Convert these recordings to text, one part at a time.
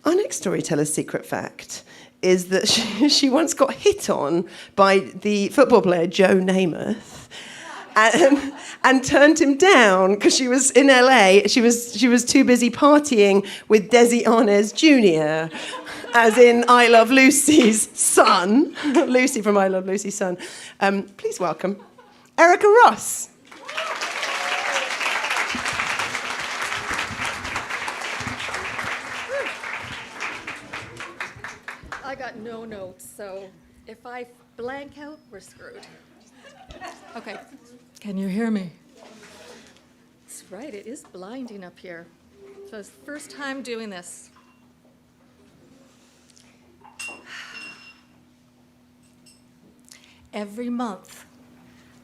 Our next storyteller's secret fact is that she once got hit on by the football player Joe Namath and turned him down because she was in LA. She was too busy partying with Desi Arnaz Jr., as in I Love Lucy's son, Lucy from I Love Lucy's son. Please welcome Erica Ross. I got no notes, so if I blank out, we're screwed. Okay, can you hear me? That's right, it is blinding up here. So it's the first time doing this. Every month,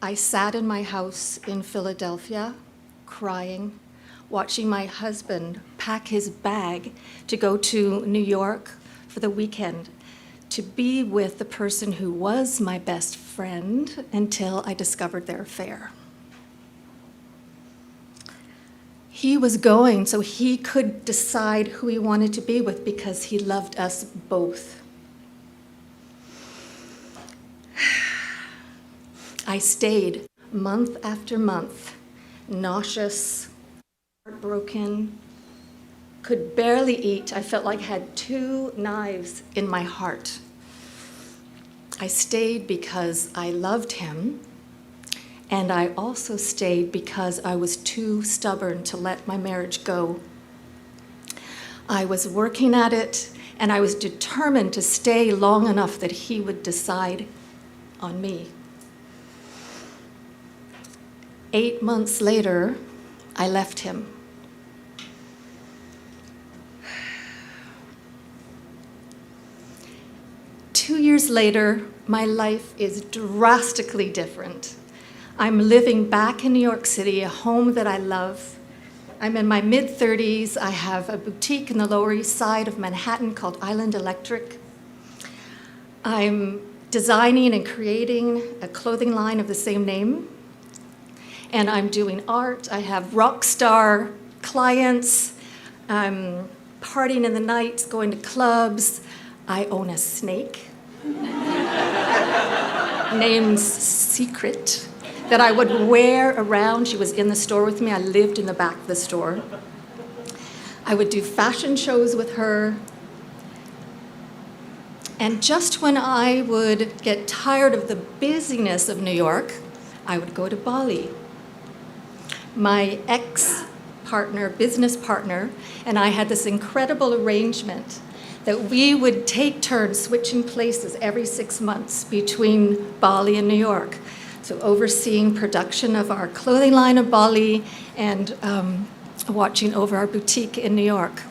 I sat in my house in Philadelphia, crying, watching my husband pack his bag to go to New York for the weekend, to be with the person who was my best friend until I discovered their affair. He was going so he could decide who he wanted to be with because he loved us both. I stayed month after month, nauseous, heartbroken, could barely eat. I felt like I had 2 knives in my heart. I stayed because I loved him, and I also stayed because I was too stubborn to let my marriage go. I was working at it, and I was determined to stay long enough that he would decide on me. 8 months later, I left him. Two years later, my life is drastically different. I'm living back in New York City, a home that I love. I'm in my mid-30s. I have a boutique in the Lower East Side of Manhattan called Island Electric. I'm designing and creating a clothing line of the same name. And I'm doing art. I have rock star clients. I'm partying in the nights, going to clubs. I own a snake named Secret that I would wear around. She was in the store with me. I lived in the back of the store. I would do fashion shows with her. And just when I would get tired of the busyness of New York, I would go to Bali. My ex-partner, business partner, and I had this incredible arrangement that we would take turns switching places every 6 months between Bali and New York. So overseeing production of our clothing line in Bali and watching over our boutique in New York.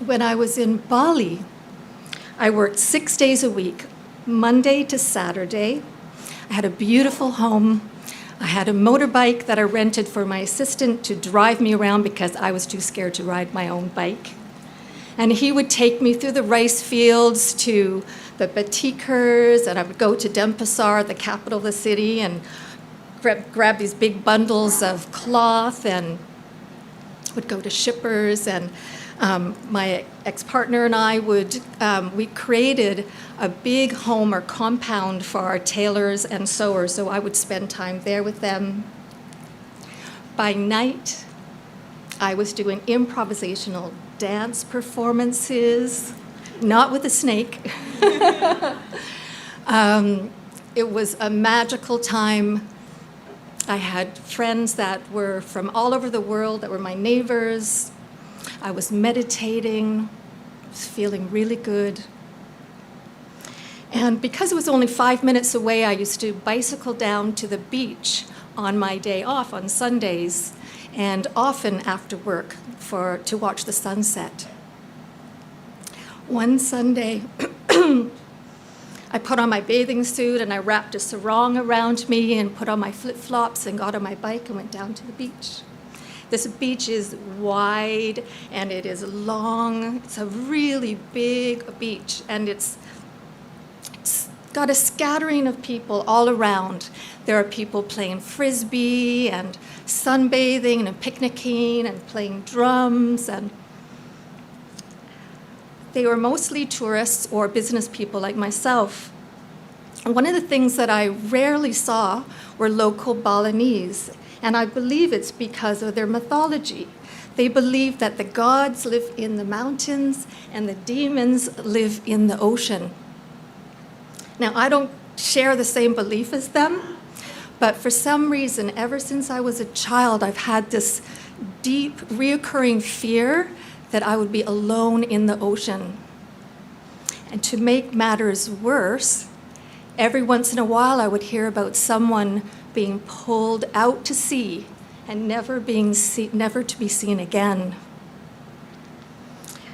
When I was in Bali, I worked 6 days a week, Monday to Saturday. I had a beautiful home. I had a motorbike that I rented for my assistant to drive me around because I was too scared to ride my own bike. And he would take me through the rice fields to the batikers, and I would go to Denpasar, the capital of the city, and grab these big bundles of cloth, and would go to shippers. And my ex-partner and I we created a big home or compound for our tailors and sewers, so I would spend time there with them. By night, I was doing improvisational dance performances, not with a snake. It was a magical time. I had friends that were from all over the world that were my neighbors. I was meditating, was feeling really good. And because it was only 5 minutes away, I used to bicycle down to the beach on my day off on Sundays, and often after work to watch the sunset. One Sunday, I put on my bathing suit and I wrapped a sarong around me and put on my flip-flops and got on my bike and went down to the beach. This beach is wide and it is long. It's a really big beach, and it's got a scattering of people all around. There are people playing frisbee and sunbathing and picnicking and playing drums. And they were mostly tourists or business people like myself. And one of the things that I rarely saw were local Balinese. And I believe it's because of their mythology. They believe that the gods live in the mountains and the demons live in the ocean. Now, I don't share the same belief as them, but for some reason, ever since I was a child, I've had this deep, reoccurring fear that I would be alone in the ocean. And to make matters worse, every once in a while I would hear about someone being pulled out to sea and never to be seen again.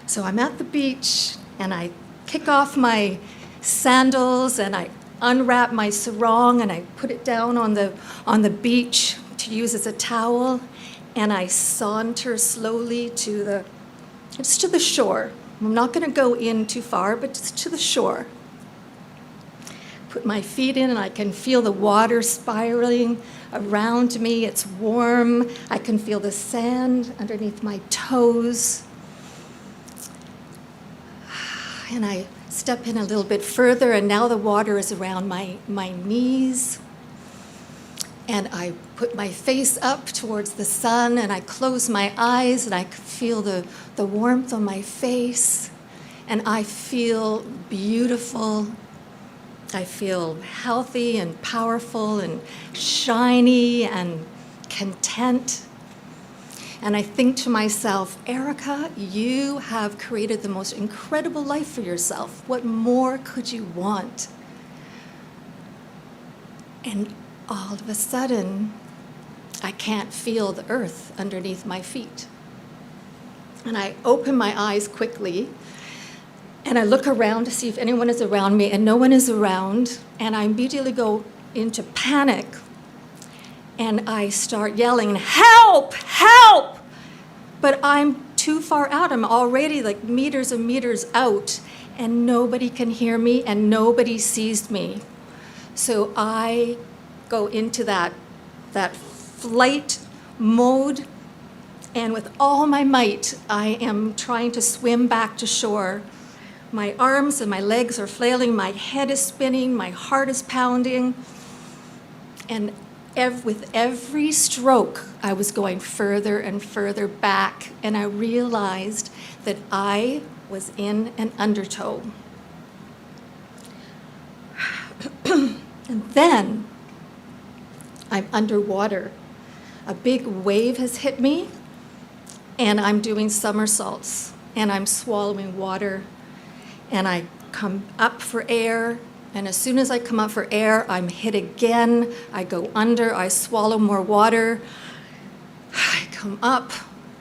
So I'm at the beach and I kick off my sandals and I unwrap my sarong and I put it down on the beach to use as a towel, and I saunter slowly to the shore. I'm not going to go in too far, but just to the shore. Put my feet in and I can feel the water spiraling around me. It's warm. I can feel the sand underneath my toes. And I step in a little bit further, and now the water is around my knees. And I put my face up towards the sun, and I close my eyes, and I feel the warmth on my face. And I feel beautiful. I feel healthy and powerful and shiny and content. And I think to myself, Erica, you have created the most incredible life for yourself. What more could you want? And all of a sudden, I can't feel the earth underneath my feet. And I open my eyes quickly, and I look around to see if anyone is around me, and no one is around. And I immediately go into panic. And I start yelling, help, help! But I'm too far out. I'm already like meters and meters out, and nobody can hear me, and nobody sees me. So I go into that flight mode, and with all my might, I am trying to swim back to shore. My arms and my legs are flailing, my head is spinning, my heart is pounding, and with every stroke, I was going further and further back, and I realized that I was in an undertow. And then I'm underwater. A big wave has hit me, and I'm doing somersaults, and I'm swallowing water, and I come up for air. And as soon as I come up for air, I'm hit again. I go under, I swallow more water. I come up,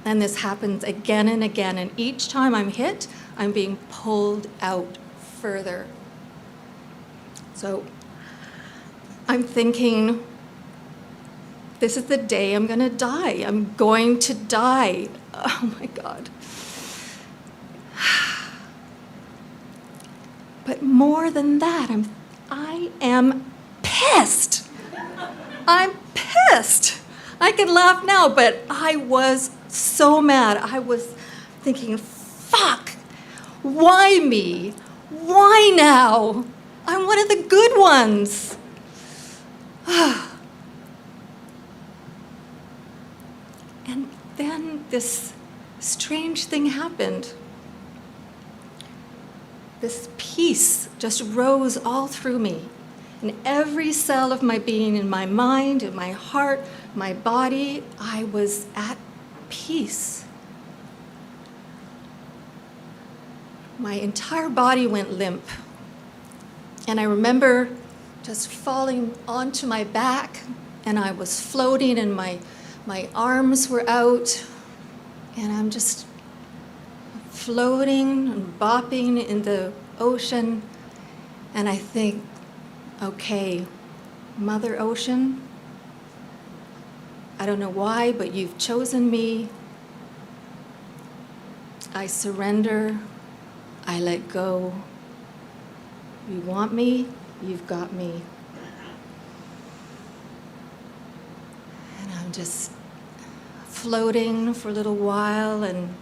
and this happens again and again. And each time I'm hit, I'm being pulled out further. So I'm thinking, this is the day I'm gonna die. I'm going to die. Oh my God. But more than that, I am pissed. I'm pissed. I can laugh now, but I was so mad. I was thinking, fuck, why me? Why now? I'm one of the good ones. And then this strange thing happened. This peace just rose all through me. In every cell of my being, in my mind, in my heart, my body, I was at peace. My entire body went limp. And I remember just falling onto my back, and I was floating, and my arms were out, and I'm just floating and bopping in the ocean, and I think, okay, Mother Ocean, I don't know why, but you've chosen me. I surrender, I let go. You want me, you've got me. And I'm just floating for a little while, and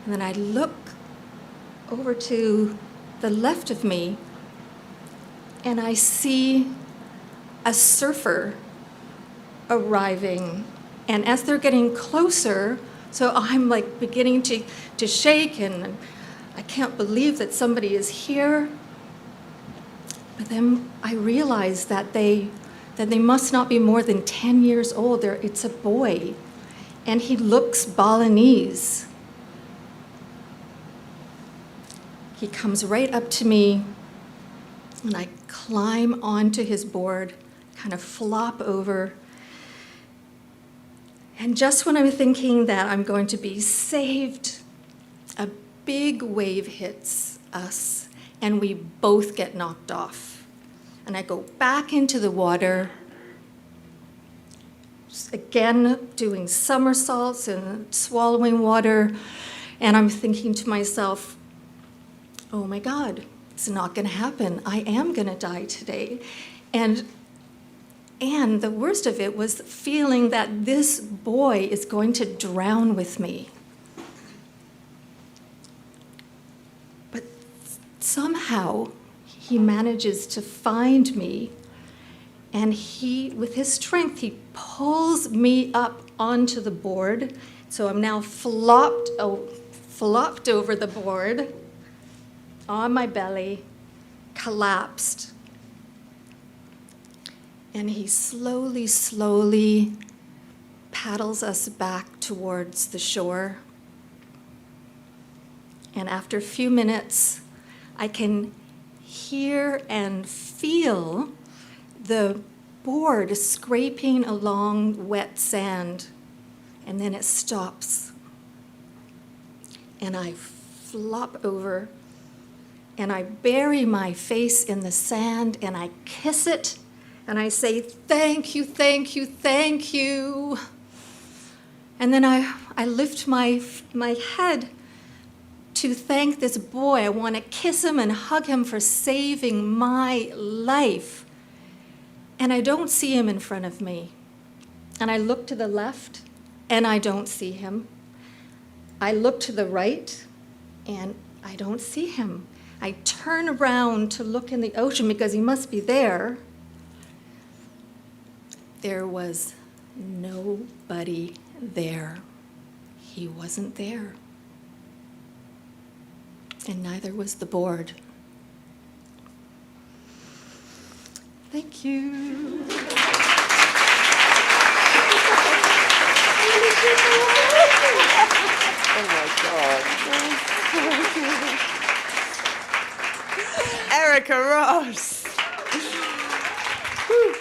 then I look over to the left of me, and I see a surfer arriving. And as they're getting closer, so I'm like beginning to shake, and I can't believe that somebody is here. But then I realize that they must not be more than 10 years old. It's a boy, and he looks Balinese. He comes right up to me, and I climb onto his board, kind of flop over. And just when I'm thinking that I'm going to be saved, a big wave hits us, and we both get knocked off. And I go back into the water, again doing somersaults and swallowing water, and I'm thinking to myself, oh my God, it's not going to happen. I am going to die today. And the worst of it was feeling that this boy is going to drown with me. But somehow he manages to find me, and with his strength, he pulls me up onto the board. So I'm now flopped over the board, on my belly, collapsed. And he slowly, slowly paddles us back towards the shore. And after a few minutes, I can hear and feel the board scraping along wet sand. And then it stops. And I flop over, and I bury my face in the sand, and I kiss it, and I say, thank you, thank you, thank you. And then I lift my head to thank this boy. I want to kiss him and hug him for saving my life. And I don't see him in front of me. And I look to the left, and I don't see him. I look to the right, and I don't see him. I turn around to look in the ocean because he must be there. There was nobody there. He wasn't there. And neither was the board. Thank you. Oh my God. Erica Ross. Whew.